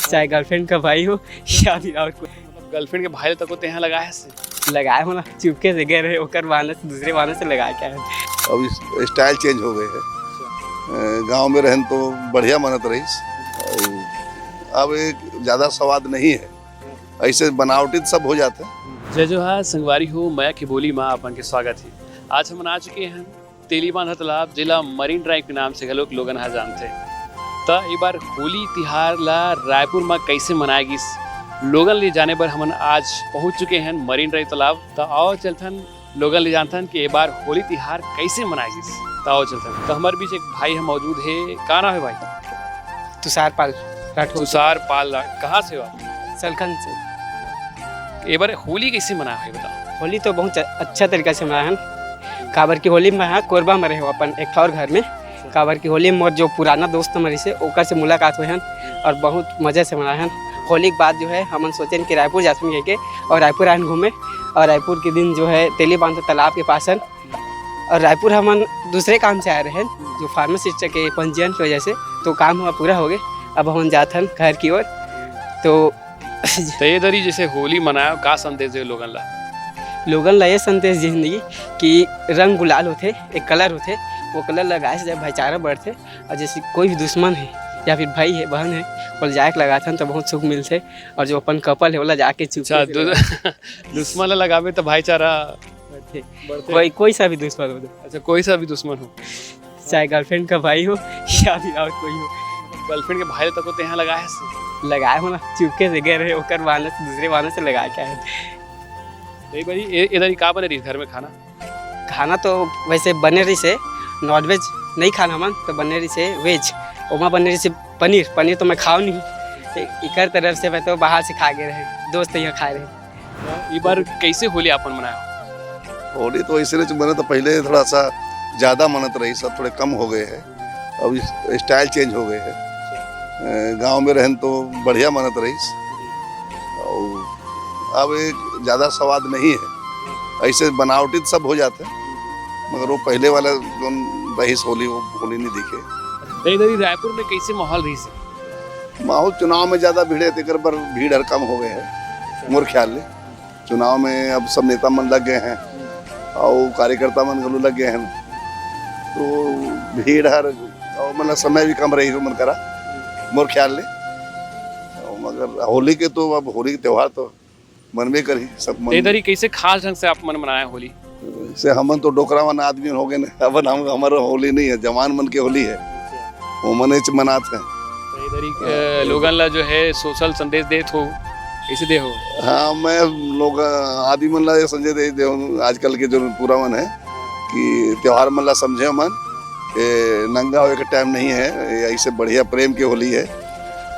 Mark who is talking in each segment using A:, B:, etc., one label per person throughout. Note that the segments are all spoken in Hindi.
A: चाहे गर्लफ्रेंड का भाई हो या फिर और कोई
B: गर्लफ्रेंड के भाई तक होते हैं लगाया से
A: लगाए हो ना, चुपके से गए रहे होकर बहाने से दूसरे बहाने से लगा के आए।
C: अब स्टाइल चेंज हो गए हैं। गांव में रहन तो बढ़िया मनत रहीस। अब एक ज़्यादा स्वाद नहीं है, ऐसे बनावटी सब हो जाते हैं।
B: जय जोहार संगवारी हो, मैं की बोली माँ अपन के स्वागत है। आज हम आ चुके हैं तेलीबांधा तालाब जिला मरीन ड्राइव के नाम से लोगन हा जानते। तो एक बार होली तिहार ला रायपुर में कैसे मनाएगी लोगन ले जाने पर हम आज पहुंच चुके हैं मरीन ड्राइव तालाब। तो आओ चलथन लोगन ले जानथन कि एक बार होली तिहार कैसे मनाएगी। तो आओ चलथन। तो हमारे बीच एक भाई है मौजूद है। का नाम है भाई?
A: तुषार पाल राठौर,
B: तुषार पाल। कहाँ से हो आप?
A: सलखन से।
B: एक बार होली कैसे मनाया है बताओ।
A: होली तो बहुत अच्छा तरीका से मनाया हम। काबर की होली में यहाँ कोरबा में रहे हो अपन एक और घर में। काबर की होली में मोर जो पुराना दोस्त हमारी से ओकर से मुलाकात हुए हैं और बहुत मज़े से मनाए हैं। होली के बाद जो है हम सोचे कि रायपुर जाते के और रायपुर आए घूमे। और रायपुर के दिन जो है तेलीबांधा तालाब के पास है। और रायपुर हम दूसरे काम से आए रहे हैं, जो फार्मासिस्ट के पंजीयन की वजह से, तो काम हुआ पूरा हो गए। अब हम जाते हैं घर की ओर। तो
B: ये दरी जैसे होली मनाया का संदेश दे
A: लोगन ला ये संदेश जिंदगी कि रंग गुलाल होते, एक कलर होते, वो कलर लगाए से जब भाईचारा बढ़ते। और जैसे कोई भी दुश्मन है या फिर भाई है बहन है वो जाके लगाते हैं तो बहुत सुख मिलते। और जो अपन कपल है वो जाके
B: दुश्मन लगावे तो भाईचारा
A: कोई सा भी दुश्मन हो।
B: अच्छा, कोई सा भी दुश्मन हो,
A: चाहे गर्लफ्रेंड का भाई हो या फिर और कोई हो।
B: गर्लफ्रेंड के भाई तक होते हैं लगाया से
A: लगाए हो ना, चुपके से गए रहे होकर बहाने से दूसरे बहाने से लगा के आए।
B: इधर ही का बने रही घर में
A: खाना तो वैसे बने रही से नॉनवेज नहीं खाना मन, तो बने रही से वेज। ओमा बने रही से पनीर तो मैं खाऊँ नहीं। इकर तरफ से मैं तो बाहर से खा गए रहे, दोस्त यहाँ खाए रहे।
B: इस बार कैसे होली अपन मनाया?
C: होली तो ऐसे मने तो पहले थोड़ा सा ज़्यादा मनत रही, सब थोड़े कम हो गए हैं। अब स्टाइल चेंज हो गए हैं। गांव में रहन तो बढ़िया मनत रहीस। अब एक ज़्यादा स्वाद नहीं है, ऐसे बनावटी सब हो जाते हैं। मगर वो पहले वाला जो रहीस होली, वो होली नहीं दिखे।
B: इधर ही रायपुर में कैसे माहौल रही से?
C: माहौल चुनाव में ज़्यादा भीड़ है, तेकर पर भीड़ हर कम हो गए हैं मोर ख्याल ले। चुनाव में अब सब नेता मन लग गए हैं और कार्यकर्ता मन गलू लग गए हैं, तो भीड़ हर मतलब समय भी कम रही मन करा मोर ख्याल ले। मगर होली के तो अब होली के त्यौहार तो मनबे करी सब मन।
B: इधर ही कैसे खास ढंग से आप मन मनाया होली?
C: से हमन तो डोकरा मन आदमी हो गए ना, अब हम हमारा होली नहीं है, जवान मन के होली है, वो मने मनाते हैं।
B: तो इधर ही लोगन ला जो है सोशल संदेश देत हो, ऐसे दे हो?
C: हाँ, मैं लोग आदमी मन ला संजय दे आजकल के जो पूरा मन है कि त्योहार मन ला समझे मन, नंगा होने का टाइम नहीं है। ऐसे बढ़िया प्रेम की होली है।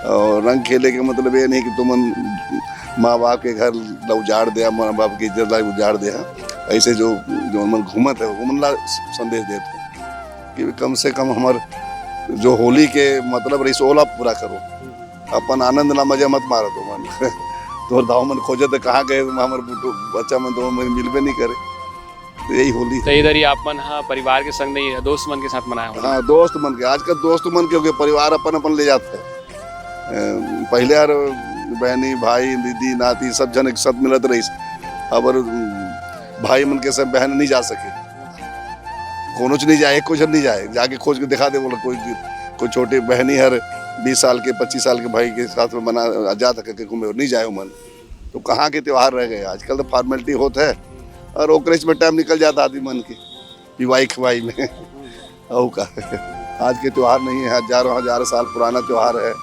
C: और रंग खेले के मतलब ये नहीं कि तुम माँ बाप के घर उजाड़ दे, माँ बाप की इज्जत ला उजाड़ दे। ऐसे जो मन घूमत है घूमन ला संदेश देते हैं कि कम से कम हमार जो होली के मतलब रही सोला पूरा करो। अपन आनंद ना मजा मत मारो तो मन तो दाव मन खोजे तो कहाँ गए हमारे बच्चा मन तो मिलबे नहीं करे। तो यही होली
B: है। इधर ही आप मन हाँ परिवार के संग नहीं है, दोस्त मन के साथ मनाया हो?
C: हाँ, दोस्त मन के। आजकल दोस्त मन के हो गए, परिवार अपन ले जाते हैं। पहले यार बहनी भाई दीदी नाती सब जन एक साथ मिलत रही। अब भाई मन के सब बहन नहीं जा सके, कोनो नहीं जाए, कुछ नहीं जाए, जाके खोज के दिखा दे बोला कोई छोटी बहनी हर 20 साल के 25 साल के भाई के साथ में मना जा सके घूमे नहीं जाए मन। तो कहाँ के त्यौहार रह गए? आजकल तो फॉर्मेलिटी होता है और ओकरेज में टाइम निकल जाता आदमी मन की विवाही खवाई में। और का आज के त्यौहार नहीं है, हजारों साल पुराना त्यौहार है।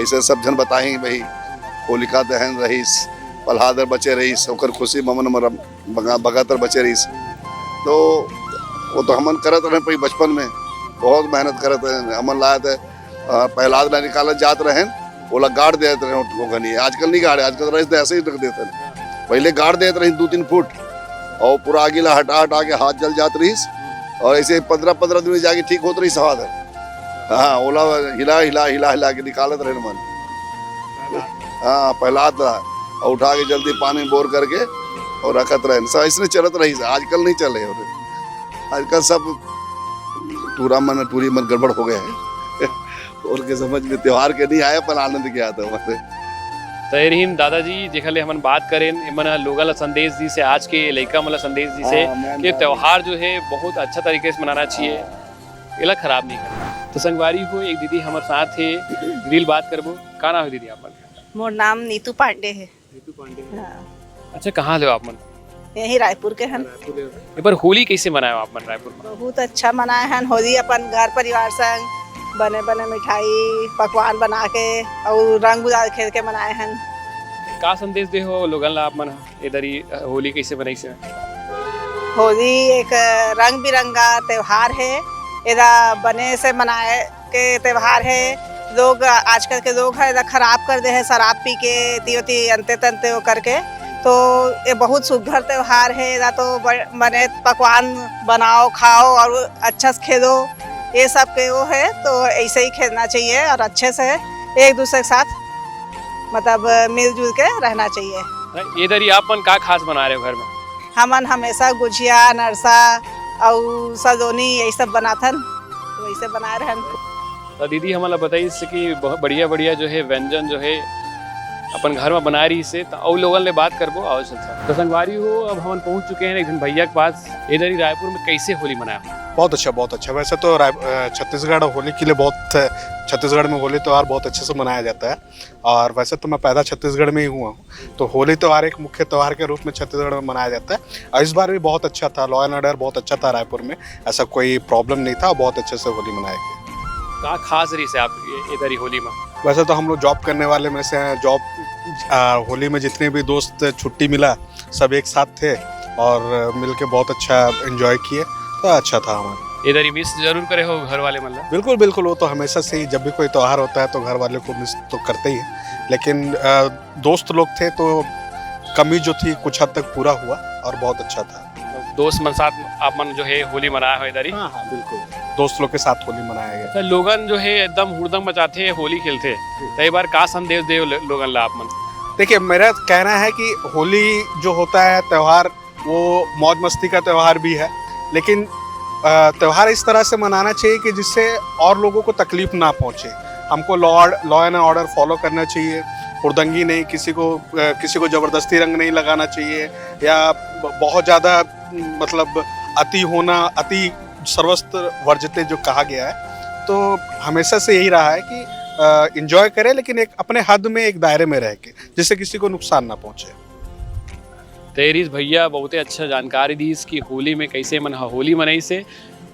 C: ऐसे सब जन बताएं भाई होलिका दहन रहीस, पल्हादर बचे रहीस, ओकर खुशी ममन बगातर बचे रहीस। तो वो तो हमन करत रहे पहले बचपन में, बहुत मेहनत करत रहे। हमन लायत है पहलाद ला निकालत जात रहे, ओला गाड़ देते रहे घनी। आजकल नहीं गाड़े, आजकल रहीस ऐसे ही रख देते हैं। पहले गाड़ देते रही 2-3 फुट और पूरा आगे ला हटा के हाथ जल जात रहीस। और ऐसे 15 दिन में जाके ठीक होत रही सवाद है। हाँ, ओला हिला के निकालत रहे मन। हाँ, पहलाद और उठा के जल्दी पानी बोर करके और रखत रहे। सब इसने चलत रही, आजकल नहीं चले। आजकल सब टूरी मन गड़बड़ हो गए हैं। उनके समझ में त्योहार के नहीं आया पर आनंद के आता हमारे।
B: तहरीन दादाजी जेखले हमन बात करें मन लोगन ला संदेश दी से आज के लड़का मतलब संदेश दी से कि त्योहार जो है बहुत अच्छा तरीके से मनाना चाहिए, इला खराब नहीं करना। तो संगवारी हो एक दीदी हमारे साथ है, दिल बात करबो। का नाम है दीदी आपन?
D: मोर नाम नीतू पांडे है।
B: नीतू पांडे।
D: हाँ।
B: अच्छा, कहाँ ले आप मन?
D: यही रायपुर के हन।
B: एक बार होली कैसे मनाए आप मन रायपुर में?
D: बहुत अच्छा मनाए हन होली, अपन घर परिवार संग बने बने मिठाई पकवान बना के और रंग गुलाल खेल के मनाए हन।
B: का संदेश दे हो लोगन ला आप मन इधर ही होली कैसे बनाई से?
D: होली एक रंग बिरंगा त्योहार है, एदा बने से मनाए के त्योहार है। लोग आजकल के लोग है एदा खराब कर दे है शराब पी के तियोती अंते तंते वो करके, तो ये बहुत सुघर त्योहार है। एदा तो बने पकवान बनाओ खाओ और अच्छा से खेलो, ये सब के वो है। तो ऐसे ही खेलना चाहिए और अच्छे से एक दूसरे के साथ मतलब मिलजुल के रहना चाहिए।
B: इधर ही आप मन का खास बना रहे हो घर में?
D: हमन हमेशा गुजिया नरसा और सलोनी यही सब बनाथन, तो वैसे बना रहे हैं।
B: तो दीदी हमारा बताइए कि बहुत बढ़िया बढ़िया जो है व्यंजन जो है अपन घर में बना रही से, तो और लोगन ले बात करबो आवश्यक था। तो संगवारी हो अब हम पहुंच चुके हैं एक दिन भैया के पास। इधर ही रायपुर में कैसे होली मनाया?
E: बहुत अच्छा बहुत अच्छा। वैसे तो छत्तीसगढ़ होली के लिए छत्तीसगढ़ में होली त्यौहार बहुत अच्छे से मनाया जाता है। और वैसे तो मैं पैदा छत्तीसगढ़ में ही हुआ हूँ, तो होली त्यौहार एक मुख्य त्यौहार के रूप में छत्तीसगढ़ में मनाया जाता है। और इस बार भी बहुत अच्छा था, लॉ एंड ऑर्डर बहुत अच्छा था रायपुर में, ऐसा कोई प्रॉब्लम नहीं था, बहुत अच्छे से होली मनाया गया।
B: का खास रही से आप इधर ही होली में?
E: वैसे तो हम लोग जॉब करने वाले में से हैं, होली में जितने भी दोस्त छुट्टी मिला सब एक साथ थे और मिलके बहुत अच्छा एंजॉय किए, तो अच्छा था हमारा।
B: इधर ही मिस जरूर करे हो घर वाले मतलब?
E: बिल्कुल बिल्कुल, वो तो हमेशा से ही जब भी कोई त्यौहार होता है तो घर वाले को मिस तो करते ही हैं, लेकिन दोस्त लोग थे तो कमी जो थी कुछ हद तक पूरा हुआ और बहुत अच्छा था।
B: दोस्त मन साथ आप मन जो है होली मनाया हो इधर ही?
E: हाँ हाँ बिल्कुल, दोस्त लोग के साथ होली मनाया गया।
B: तो लोगन जो है एकदम हुड़दंग मचाते हैं होली खेलते, कई बार का संदेश दे लोगन ला आप मन?
E: देखिए, मेरा कहना है कि होली जो होता है त्यौहार वो मौज मस्ती का त्यौहार भी है, लेकिन त्यौहार इस तरह से मनाना चाहिए कि जिससे और लोगों को तकलीफ ना पहुंचे। हमको लॉ एंड ऑर्डर फॉलो करना चाहिए, हुड़दंगी नहीं, किसी को ज़बरदस्ती रंग नहीं लगाना चाहिए, या बहुत ज़्यादा मतलब अति सर्वस्त्र वर्जते जो कहा गया है। तो हमेशा से यही रहा है कि एंजॉय करें, लेकिन एक अपने हद में एक दायरे में रह के, जिससे किसी को नुकसान ना पहुंचे।
B: तेरीस भैया बहुत अच्छा जानकारी दी इसकी होली में कैसे मन होली मनाई से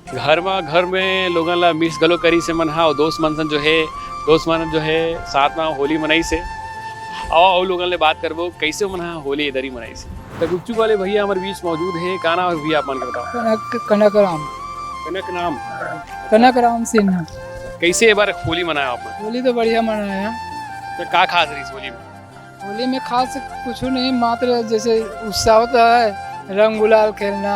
B: घर में लोगन ला मिस गलो करी से मन और दोस्त मन जो है साथ में होली मनाई से और लोगन ले बात करबो कैसे मन होली इधर ही मनाई से। तो गुपचुप वाले भैया हमारे बीच मौजूद है, का नाम है भैया आप मन का बताओ?
F: कनक राम सिन्हा।
B: कैसे बार होली मनाया आप?
F: होली तो बढ़िया मनाया।
B: तो का खास रही होली में?
F: होली में खास कुछ नहीं, मात्र जैसे उत्साह होता है, रंग गुलाल खेलना,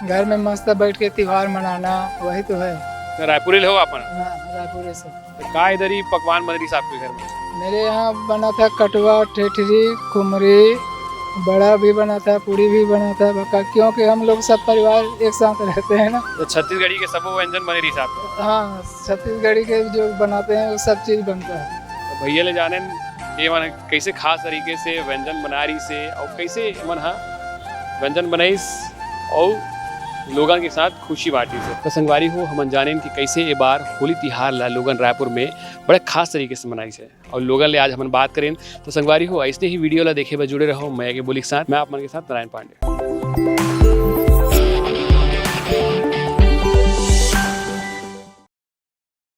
F: घर में मस्त बैठ के त्योहार मनाना, वही तो है।
B: तो रायपुर ले हो आप?
F: रायपुर से।
B: तो का इधर ही पकवान बन रही है आपके घर में?
F: मेरे यहाँ बना था कटवा, ठेठरी, खुमरी, बड़ा भी बना था, पूरी भी बना था बका, क्योंकि हम लोग सब परिवार एक साथ रहते हैं ना।
B: तो छत्तीसगढ़ी के सब व्यंजन बने रही आपके?
F: हाँ, छत्तीसगढ़ी के जो बनाते हैं वो सब चीज़ बनता है।
B: तो भैया ले जाने ये मन कैसे खास तरीके से व्यंजन बना रही से और कैसे मन व्यंजन बनाई और लोगन के साथ खुशी बांटी से। तो संगवारी हो हम जाने कि कैसे ये बार होली तिहार ला लोगन रायपुर में बड़े खास तरीके से मनाई से और लोगन ले आज हम बात करें। तो संगवारी हो ऐसे ही वीडियो ला देखे बा जुड़े रहो मैं के बोली के साथ, मैं आप मन के साथ नारायण पांडे।